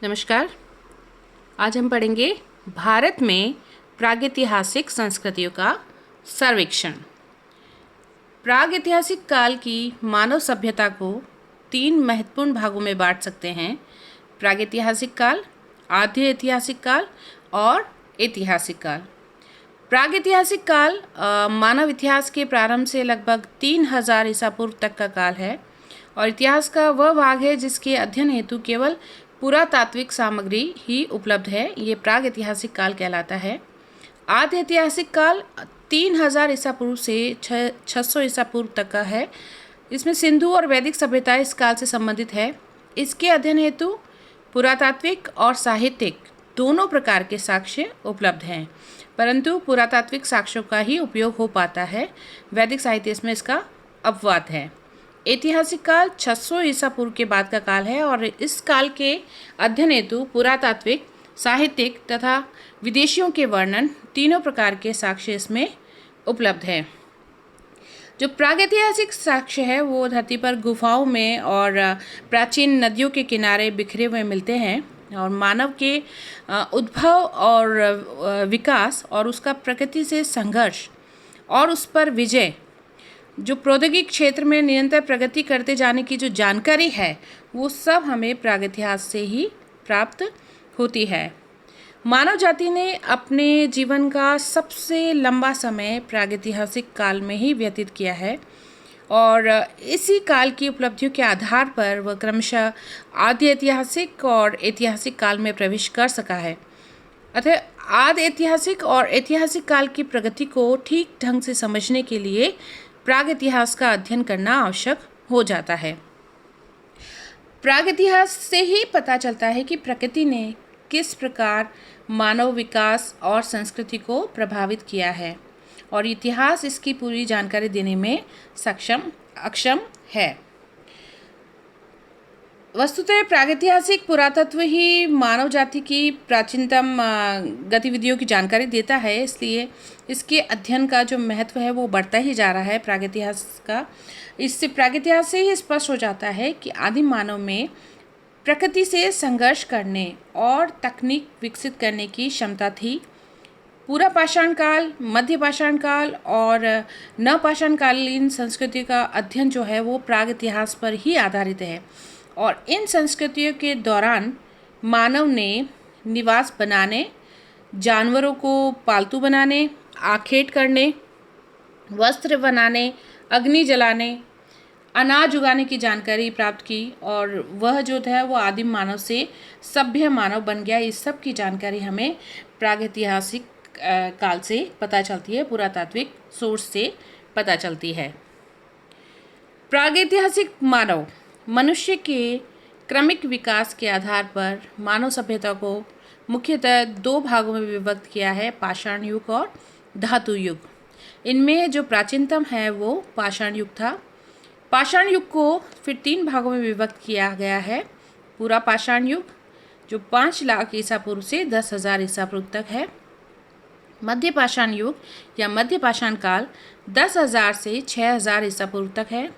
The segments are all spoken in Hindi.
नमस्कार। आज हम पढ़ेंगे भारत में प्रागैतिहासिक संस्कृतियों का सर्वेक्षण। प्रागैतिहासिक काल की मानव सभ्यता को 3 महत्वपूर्ण भागों में बांट सकते हैं: प्रागैतिहासिक काल, आद्य ऐतिहासिक काल और ऐतिहासिक काल। प्रागैतिहासिक काल मानव इतिहास के प्रारंभ से लगभग 3000 ईसा पूर्व तक का काल है और इतिहास का वह भाग है जिसके अध्ययन हेतु केवल पुरातात्विक सामग्री ही उपलब्ध है। ये प्रागैतिहासिक काल कहलाता है। आद्य ऐतिहासिक काल 3000 ईसा पूर्व से 600 ईसा पूर्व तक का है। इसमें सिंधु और वैदिक सभ्यता इस काल से संबंधित है। इसके अध्ययन हेतु पुरातात्विक और साहित्यिक दोनों प्रकार के साक्ष्य उपलब्ध हैं, परंतु पुरातात्विक साक्ष्यों का ही उपयोग हो पाता है। वैदिक साहित्य इसमें इसका अपवाद है। ऐतिहासिक काल 600 ईसा पूर्व के बाद का काल है और इस काल के अध्ययन हेतु पुरातात्विक, साहित्यिक तथा विदेशियों के वर्णन तीनों प्रकार के साक्ष्य इसमें उपलब्ध है। जो प्रागैतिहासिक साक्ष्य है वो धरती पर गुफाओं में और प्राचीन नदियों के किनारे बिखरे हुए मिलते हैं और मानव के उद्भव और विकास और उसका प्रकृति से संघर्ष और उस पर विजय, जो प्रौद्योगिक क्षेत्र में निरंतर प्रगति करते जाने की जो जानकारी है वो सब हमें प्रागैतिहास से ही प्राप्त होती है। मानव जाति ने अपने जीवन का सबसे लंबा समय प्रागैतिहासिक काल में ही व्यतीत किया है और इसी काल की उपलब्धियों के आधार पर वह क्रमशः आद्य ऐतिहासिक और ऐतिहासिक काल में प्रवेश कर सका है। अतः आद्य ऐतिहासिक और ऐतिहासिक काल की प्रगति को ठीक ढंग से समझने के लिए प्रागैतिहास का अध्ययन करना आवश्यक हो जाता है। प्रागैतिहास से ही पता चलता है कि प्रकृति ने किस प्रकार मानव विकास और संस्कृति को प्रभावित किया है और इतिहास इसकी पूरी जानकारी देने में अक्षम है। वस्तुतः प्रागैतिहासिक पुरातत्व ही मानव जाति की प्राचीनतम गतिविधियों की जानकारी देता है, इसलिए इसके अध्ययन का जो महत्व है वो बढ़ता ही जा रहा है प्रागैतिहास का। इससे प्रागैतिहास से ही स्पष्ट हो जाता है कि आदिम मानव में प्रकृति से संघर्ष करने और तकनीक विकसित करने की क्षमता थी। पूरा पाषाण काल, मध्य पाषाण काल और नवपाषाणकालीन संस्कृति का अध्ययन जो है वो प्रागैतिहास पर ही आधारित है और इन संस्कृतियों के दौरान मानव ने निवास बनाने, जानवरों को पालतू बनाने, आखेट करने, वस्त्र बनाने, अग्नि जलाने, अनाज उगाने की जानकारी प्राप्त की और वह जो है वो आदिम मानव से सभ्य मानव बन गया। इस सब की जानकारी हमें प्रागैतिहासिक काल से पता चलती है, पुरातात्विक सोर्स से पता चलती है। प्रागैतिहासिक मानव मनुष्य के क्रमिक विकास के आधार पर मानव सभ्यता को मुख्यतः 2 भागों में विभक्त किया है: पाषाण युग और धातु युग। इनमें जो प्राचीनतम है वो पाषाण युग था। पाषाण युग को फिर 3 भागों में विभक्त किया गया है: पूरा पाषाण युग जो 5 लाख ईसा पूर्व से 10,000 ईसा पूर्व तक है, मध्य पाषाण युग या मध्य पाषाण काल 10,000 से 6,000 ईसा पूर्व तक है,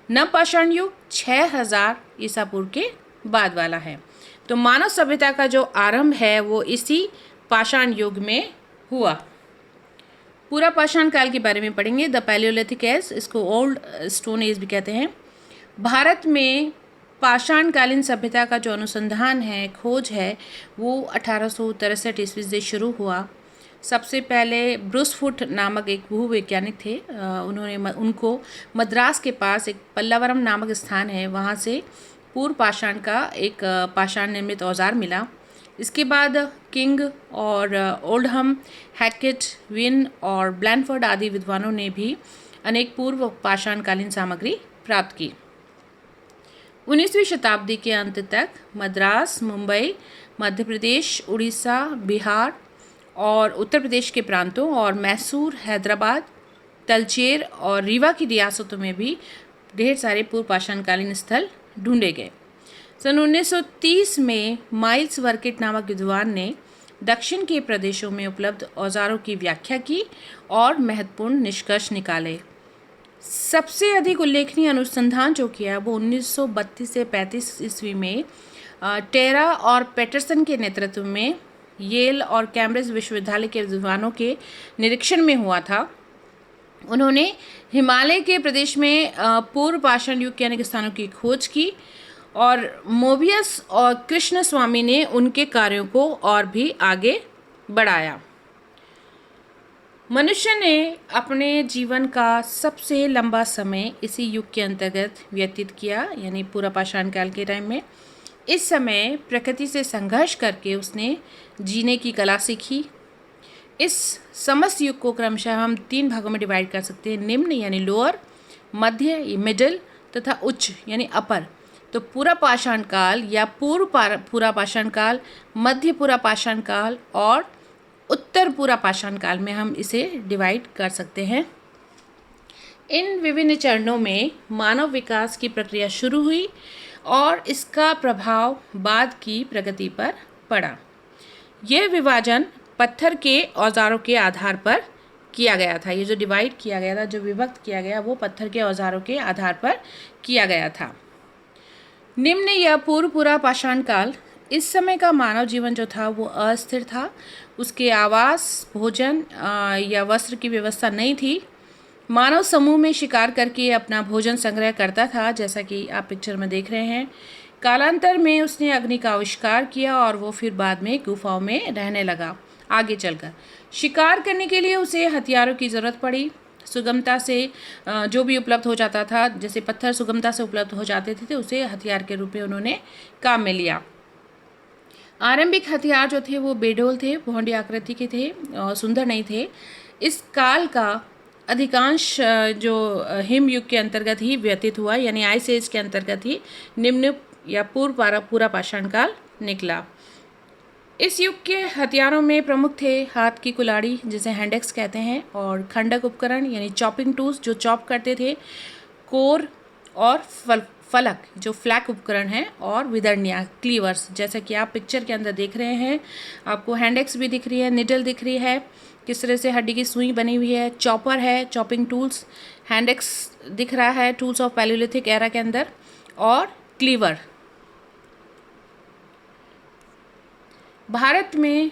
नवपाषाण युग 6000 ईसा पूर्व के बाद वाला है। तो मानव सभ्यता का जो आरंभ है वो इसी पाषाण युग में हुआ। पूरा पाषाण काल के बारे में पढ़ेंगे। द पैलियोलिथिक एज, इसको ओल्ड स्टोन एज भी कहते हैं। भारत में पाषाणकालीन सभ्यता का जो अनुसंधान है, खोज है, वो 1863 ईस्वी से शुरू हुआ। सबसे पहले ब्रूस फुट नामक एक भूवैज्ञानिक थे, उनको मद्रास के पास एक पल्लावरम नामक स्थान है, वहाँ से पूर्व पाषाण का एक पाषाण निर्मित औजार मिला। इसके बाद किंग और ओल्डहम, हैकेट, विन और ब्लैनफोर्ड आदि विद्वानों ने भी अनेक पूर्व पाषाणकालीन सामग्री प्राप्त की। 19वीं शताब्दी के अंत तक मद्रास, मुंबई, मध्य प्रदेश, उड़ीसा, बिहार और उत्तर प्रदेश के प्रांतों और मैसूर, हैदराबाद, तलचेर और रीवा की रियासतों में भी ढेर सारे पूर्व पाषाणकालीन स्थल ढूंढे गए। सन 1930 में माइल्स वर्किट नामक विद्वान ने दक्षिण के प्रदेशों में उपलब्ध औजारों की व्याख्या की और महत्वपूर्ण निष्कर्ष निकाले। सबसे अधिक उल्लेखनीय अनुसंधान जो किया वो 1932 से 35 ईस्वी में टेरा और पैटरसन के नेतृत्व में येल और कैम्ब्रिज विश्वविद्यालय के विद्वानों के निरीक्षण में हुआ था। उन्होंने हिमालय के प्रदेश में पूर्व पाषाण युग के अनेक स्थानों की खोज की और मोबियस और कृष्ण स्वामी ने उनके कार्यों को और भी आगे बढ़ाया। मनुष्य ने अपने जीवन का सबसे लंबा समय इसी युग के अंतर्गत व्यतीत किया, यानी पूरा पाषाण काल के टाइम में। इस समय प्रकृति से संघर्ष करके उसने जीने की कला सीखी। इस समस्त युग को क्रमशः हम 3 भागों में डिवाइड कर सकते हैं, निम्न यानी लोअर, मध्य मिडिल तथा उच्च यानी अपर। तो पूरा पाषाण काल या पूरा पाषाण काल, मध्य पूरा पाषाण काल और उत्तर पूरा पाषाण काल में हम इसे डिवाइड कर सकते हैं। इन विभिन्न चरणों में मानव विकास की प्रक्रिया शुरू हुई और इसका प्रभाव बाद की प्रगति पर पड़ा। यह विभाजन पत्थर के औजारों के आधार पर किया गया था। ये जो डिवाइड किया गया था, जो विभक्त किया गया, वो पत्थर के औजारों के आधार पर किया गया था। निम्न या पूरा पाषाण काल, इस समय का मानव जीवन जो था वो अस्थिर था। उसके आवास, भोजन या वस्त्र की व्यवस्था नहीं थी। मानव समूह में शिकार करके अपना भोजन संग्रह करता था, जैसा कि आप पिक्चर में देख रहे हैं। कालांतर में उसने अग्नि का आविष्कार किया और वो फिर बाद में गुफाओं में रहने लगा। आगे चलकर शिकार करने के लिए उसे हथियारों की ज़रूरत पड़ी। सुगमता से जो भी उपलब्ध हो जाता था, जैसे पत्थर सुगमता से उपलब्ध हो जाते थे, तो उसे हथियार के रूप में उन्होंने काम में लिया। आरंभिक हथियार जो थे वो बेडोल थे, भौंडी आकृति के थे और सुंदर नहीं थे। इस काल का अधिकांश जो हिम युग के अंतर्गत ही व्यतीत हुआ, यानी आइस एज के अंतर्गत ही निम्न या पूरा पाषाण काल निकला। इस युग के हथियारों में प्रमुख थे हाथ की कुल्हाड़ी, जिसे हैंड एक्स कहते हैं, और खंडक उपकरण यानी चॉपिंग टूल्स जो चॉप करते थे, कोर और फलक जो फ्लैक उपकरण हैं, और विदर्निया क्लीवर्स, जैसा कि आप पिक्चर के अंदर देख रहे हैं। आपको हैंड एक्स भी दिख रही है, निडल दिख रही है, किस तरह से हड्डी की सुई बनी हुई है, चॉपर है, चॉपिंग टूल्स, हैंड एक्स दिख रहा है टूल्स ऑफ पैलियोलिथिक एरा के अंदर, और क्लीवर। भारत में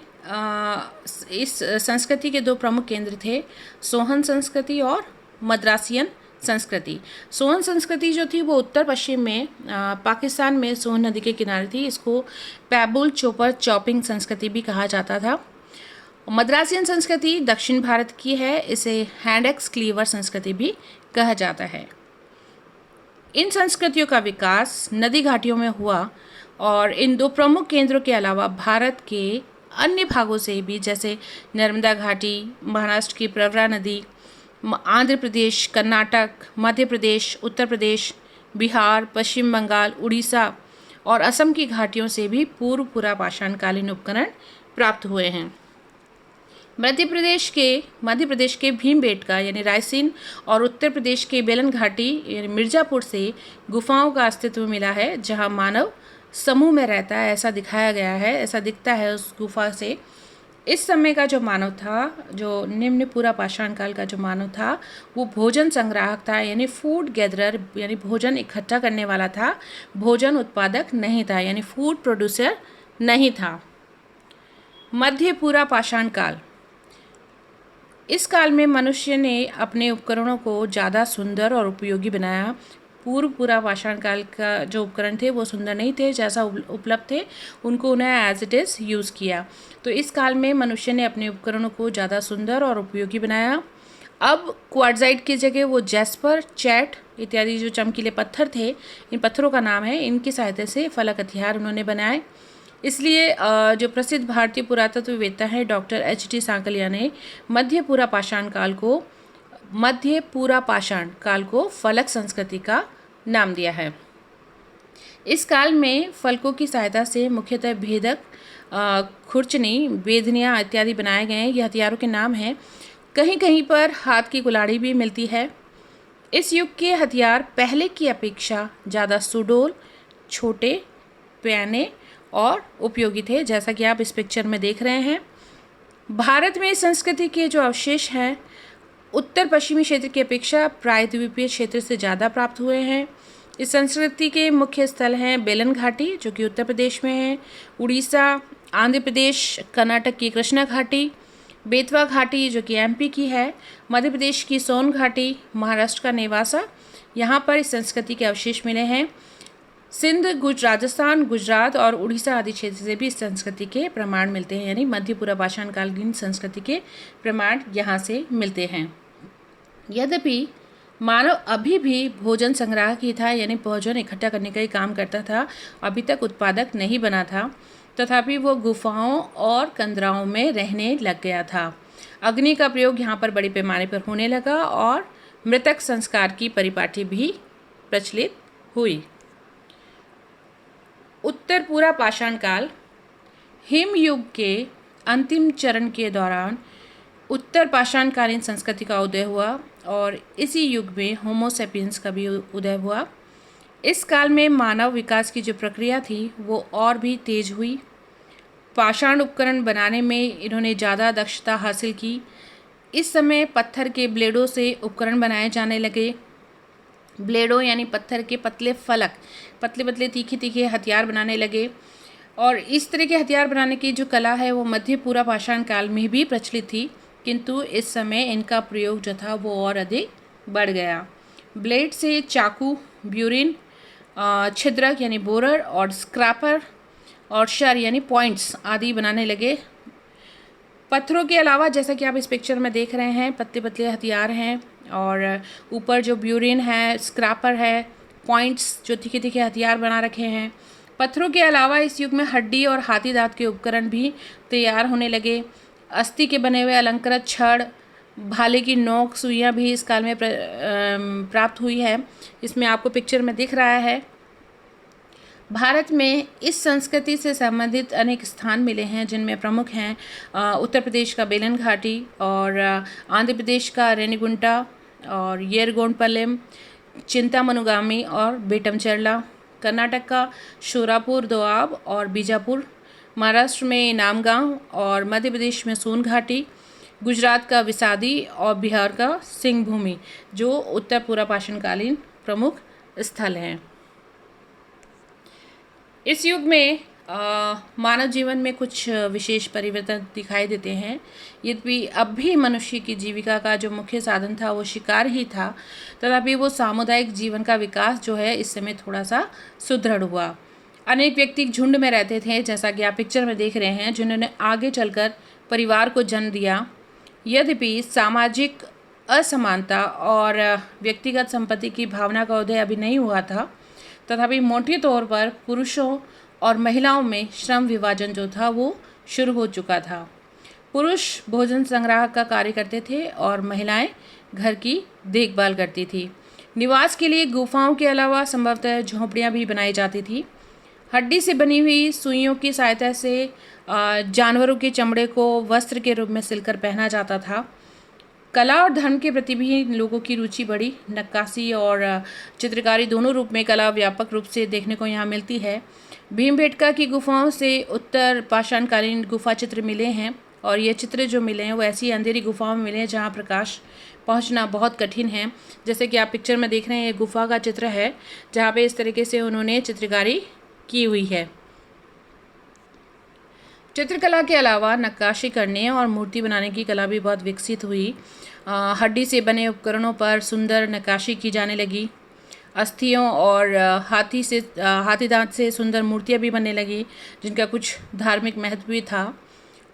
इस संस्कृति के 2 प्रमुख केंद्र थे, सोहन संस्कृति और मद्रासियन संस्कृति। सोहन संस्कृति जो थी वो उत्तर पश्चिम में पाकिस्तान में सोहन नदी के किनारे थी। इसको पैबुल चोपर चॉपिंग संस्कृति भी कहा जाता था। मद्रासियन संस्कृति दक्षिण भारत की है, इसे हैंड एक्स क्लीवर संस्कृति भी कहा जाता है। इन संस्कृतियों का विकास नदी घाटियों में हुआ और इन 2 प्रमुख केंद्रों के अलावा भारत के अन्य भागों से भी, जैसे नर्मदा घाटी, महाराष्ट्र की प्रवरा नदी, आंध्र प्रदेश, कर्नाटक, मध्य प्रदेश, उत्तर प्रदेश, बिहार, पश्चिम बंगाल, उड़ीसा और असम की घाटियों से भी पूरा पाषाणकालीन उपकरण प्राप्त हुए हैं। मध्य प्रदेश के भीमबेटका यानी रायसीन और उत्तर प्रदेश के बेलन घाटी यानी मिर्ज़ापुर से गुफाओं का अस्तित्व मिला है, जहां मानव समूह में रहता है, ऐसा दिखाया गया है, ऐसा दिखता है उस गुफा से। इस समय का जो मानव था, जो निम्न पूरा पाषाण काल का जो मानव था, वो भोजन संग्राहक था, यानी फूड गैदरर, यानी भोजन इकट्ठा करने वाला था, भोजन उत्पादक नहीं था, यानी फूड प्रोड्यूसर नहीं था। मध्य पूरा पाषाण काल, इस काल में मनुष्य ने अपने उपकरणों को ज़्यादा सुंदर और उपयोगी बनाया। पूरा पाषाण काल का जो उपकरण थे वो सुंदर नहीं थे, जैसा उपलब्ध थे उनको उन्हें एज इट इज़ यूज़ किया। तो इस काल में मनुष्य ने अपने उपकरणों को ज़्यादा सुंदर और उपयोगी बनाया। अब क्वार्ट्ज़ाइट की जगह वो जैस्पर, चैट इत्यादि जो चमकीले पत्थर थे, इन पत्थरों का नाम है, इनकी सहायता से फलक हथियार उन्होंने बनाए। इसलिए जो प्रसिद्ध भारतीय पुरातत्ववेत्ता हैं डॉक्टर H.T. सांकलिया ने मध्य पूरा पाषाण काल को फलक संस्कृति का नाम दिया है। इस काल में फलकों की सहायता से मुख्यतः भेदक, खुरचनी, बेधनियाँ इत्यादि बनाए गए हैं। ये हथियारों के नाम हैं। कहीं कहीं पर हाथ की कुल्हाड़ी भी मिलती है। इस युग के हथियार पहले की अपेक्षा ज़्यादा सुडौल, छोटे, प्याने और उपयोगी थे, जैसा कि आप इस पिक्चर में देख रहे हैं। भारत में इस संस्कृति के जो अवशेष हैं उत्तर पश्चिमी क्षेत्र की अपेक्षा प्रायद्वीपीय क्षेत्र से ज़्यादा प्राप्त हुए हैं। इस संस्कृति के मुख्य स्थल हैं बेलन घाटी जो कि उत्तर प्रदेश में है, उड़ीसा, आंध्र प्रदेश, कर्नाटक की कृष्णा घाटी, बेतवा घाटी जो कि एमपी की है, मध्य प्रदेश की सोन घाटी, महाराष्ट्र का नेवासा, यहाँ पर इस संस्कृति के अवशेष मिले हैं। सिंध, राजस्थान, गुजरात और उड़ीसा आदि क्षेत्र से भी इस संस्कृति के प्रमाण मिलते हैं, यानी मध्य पूर्व पाषाणकालीन संस्कृति के प्रमाण यहाँ से मिलते हैं। यद्यपि मानव अभी भी भोजन संग्राहक ही था, यानी भोजन इकट्ठा करने का ही काम करता था, अभी तक उत्पादक नहीं बना था, तथापि वो गुफाओं और कंदराओं में रहने लग गया था। अग्नि का प्रयोग यहाँ पर बड़े पैमाने पर होने लगा और मृतक संस्कार की परिपाटी भी प्रचलित हुई। उत्तर पूर्व पाषाण काल, हिम युग के अंतिम चरण के दौरान उत्तर पाषाणकालीन संस्कृति का उदय हुआ और इसी युग में होमो सेपियंस का भी उदय हुआ। इस काल में मानव विकास की जो प्रक्रिया थी वो और भी तेज हुई। पाषाण उपकरण बनाने में इन्होंने ज़्यादा दक्षता हासिल की। इस समय पत्थर के ब्लेडों से उपकरण बनाए जाने लगे। ब्लेडों यानी पत्थर के पतले फलक, पतले पतले तीखे तीखे हथियार बनाने लगे और इस तरह के हथियार बनाने की जो कला है वो मध्य पूर्व पाषाण काल में भी प्रचलित थी, किंतु इस समय इनका प्रयोग जो था वो और अधिक बढ़ गया। ब्लेड से चाकू, ब्यूरिन, छिद्रक यानी बोरर और स्क्रैपर और शर यानी पॉइंट्स आदि बनाने लगे। पत्थरों के अलावा जैसा कि आप इस पिक्चर में देख रहे हैं, पतले पतले हथियार हैं और ऊपर जो ब्यूरिन है, स्क्रैपर है, पॉइंट्स जो तीखे तीखे हथियार बना रखे हैं। पत्थरों के अलावा इस युग में हड्डी और हाथी दांत के उपकरण भी तैयार होने लगे। अस्थि के बने हुए अलंकृत छड़, भाले की नोक, सुइयाँ भी इस काल में प्राप्त हुई है। इसमें आपको पिक्चर में दिख रहा है। भारत में इस संस्कृति से संबंधित अनेक स्थान मिले हैं, जिनमें प्रमुख हैं उत्तर प्रदेश का बेलन घाटी और आंध्र प्रदेश का रेनीगुंटा और येरगोंडपल्लेम, चिंतामनुगामी और बेटमचर्ला, कर्नाटक का शोरापुर दोआब और बीजापुर, महाराष्ट्र में नामगांव और मध्य प्रदेश में सोन घाटी, गुजरात का विसादी और बिहार का सिंह भूमि जो उत्तर पूर्व पाषाणकालीन प्रमुख स्थल हैं। इस युग में मानव जीवन में कुछ विशेष परिवर्तन दिखाई देते हैं। यद्यपि अब भी मनुष्य की जीविका का जो मुख्य साधन था वो शिकार ही था, तथापि वो सामुदायिक जीवन का विकास जो है इस समय थोड़ा सा सुदृढ़ हुआ। अनेक व्यक्ति झुंड में रहते थे, जैसा कि आप पिक्चर में देख रहे हैं, जिन्होंने आगे चलकर परिवार को जन्म दिया। यद्यपि सामाजिक असमानता और व्यक्तिगत संपत्ति की भावना का उदय अभी नहीं हुआ था, तथापि मोटे तौर पर पुरुषों और महिलाओं में श्रम विभाजन जो था वो शुरू हो चुका था। पुरुष भोजन संग्रह का कार्य करते थे और महिलाएं घर की देखभाल करती थी। निवास के लिए गुफाओं के अलावा संभवतः झोंपड़ियां भी बनाई जाती थी। हड्डी से बनी हुई सुइयों की सहायता से जानवरों के चमड़े को वस्त्र के रूप में सिलकर पहना जाता था। कला और धर्म के प्रति भी लोगों की रुचि बढ़ी। नक्काशी और चित्रकारी दोनों रूप में कला व्यापक रूप से देखने को यहाँ मिलती है। भीमबेटका की गुफाओं से उत्तर पाषाणकालीन गुफा चित्र मिले हैं और ये चित्र जो मिले हैं वो ऐसी अंधेरी गुफाओं में मिले हैं जहाँ प्रकाश पहुँचना बहुत कठिन है। जैसे कि आप पिक्चर में देख रहे हैं, ये गुफा का चित्र है जहाँ पे इस तरीके से उन्होंने चित्रकारी की हुई है। चित्रकला के अलावा नक्काशी करने और मूर्ति बनाने की कला भी बहुत विकसित हुई। हड्डी से बने उपकरणों पर सुंदर नक्काशी की जाने लगी। अस्थियों और हाथी दांत से सुंदर मूर्तियां भी बनने लगी, जिनका कुछ धार्मिक महत्व भी था।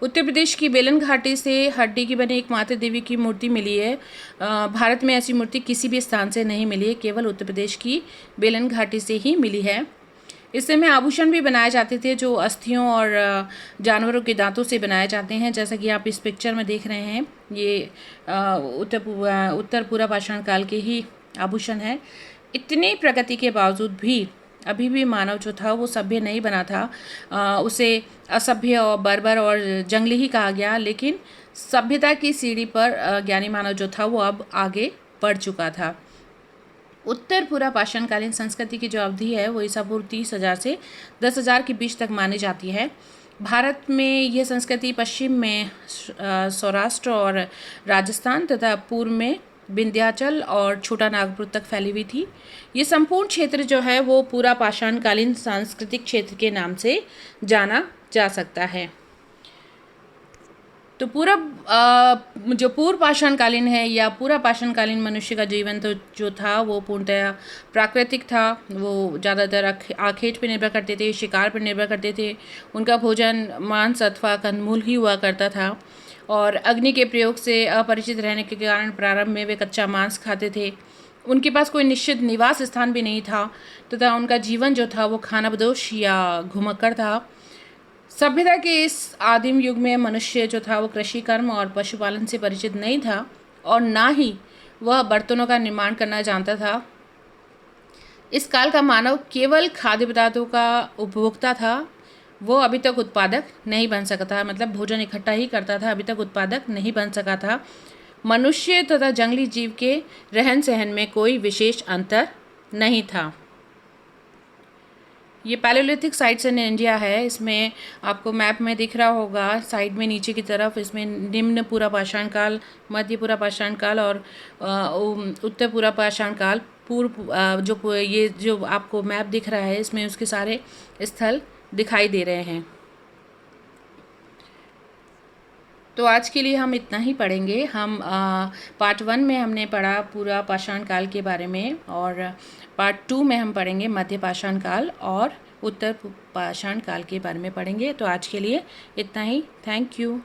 उत्तर प्रदेश की बेलन घाटी से हड्डी की बनी एक माता देवी की मूर्ति मिली है। भारत में ऐसी मूर्ति किसी भी स्थान से नहीं मिली है, केवल उत्तर प्रदेश की बेलन घाटी से ही मिली है। इस समय आभूषण भी बनाए जाते थे जो अस्थियों और जानवरों के दांतों से बनाए जाते हैं, जैसा कि आप इस पिक्चर में देख रहे हैं। ये उत्तर पूर्व पाषाण काल के ही आभूषण है। इतनी प्रगति के बावजूद भी अभी भी मानव जो था वो सभ्य नहीं बना था। उसे असभ्य और बर्बर और जंगली ही कहा गया, लेकिन सभ्यता की सीढ़ी पर ज्ञानी मानव जो था वो अब आगे बढ़ चुका था। उत्तर पूर्व पाषाणकालीन संस्कृति की जो अवधि है वो ईसा पूर्व 30,000 से 10,000 के बीच तक मानी जाती है। भारत में यह संस्कृति पश्चिम में सौराष्ट्र और राजस्थान तथा पूर्व में विंध्याचल और छोटा नागपुर तक फैली हुई थी। ये संपूर्ण क्षेत्र जो है वो पूरा पाषाणकालीन सांस्कृतिक क्षेत्र के नाम से जाना जा सकता है। तो पूरा जो पूर्व पाषाणकालीन है या पूरा पाषाणकालीन मनुष्य का जीवन तो जो था वो पूर्णतः प्राकृतिक था। वो ज़्यादातर आखेट पर निर्भर करते थे, शिकार पर निर्भर करते थे। उनका भोजन मांस अथवा कंदमूल ही हुआ करता था और अग्नि के प्रयोग से अपरिचित रहने के कारण प्रारंभ में वे कच्चा मांस खाते थे। उनके पास कोई निश्चित निवास स्थान भी नहीं था तथा उनका जीवन जो था वो खानाबदोश या घुमक्कड़ था। सभ्यता के इस आदिम युग में मनुष्य जो था वो कृषि कर्म और पशुपालन से परिचित नहीं था और ना ही वह बर्तनों का निर्माण करना जानता था। इस काल का मानव केवल खाद्य पदार्थों का उपभोक्ता था। वो अभी तक उत्पादक नहीं बन सका था, मतलब भोजन इकट्ठा ही करता था, अभी तक उत्पादक नहीं बन सका था। मनुष्य तथा जंगली जीव के रहन सहन में कोई विशेष अंतर नहीं था। ये पैलेयोलिथिक साइट्स इन इंडिया है। इसमें आपको मैप में दिख रहा होगा साइड में नीचे की तरफ, इसमें निम्न पूरा पाषाण काल, मध्य पूरा पाषाण काल और उत्तर पूरा पाषाण काल, पूर्व जो ये जो आपको मैप दिख रहा है इसमें उसके सारे स्थल दिखाई दे रहे हैं। तो आज के लिए हम इतना ही पढ़ेंगे। हम पार्ट 1 में हमने पढ़ा पूरा पाषाण काल के बारे में और पार्ट 2 में हम पढ़ेंगे मध्य पाषाण काल और उत्तर पाषाण काल के बारे में पढ़ेंगे। तो आज के लिए इतना ही। Thank you.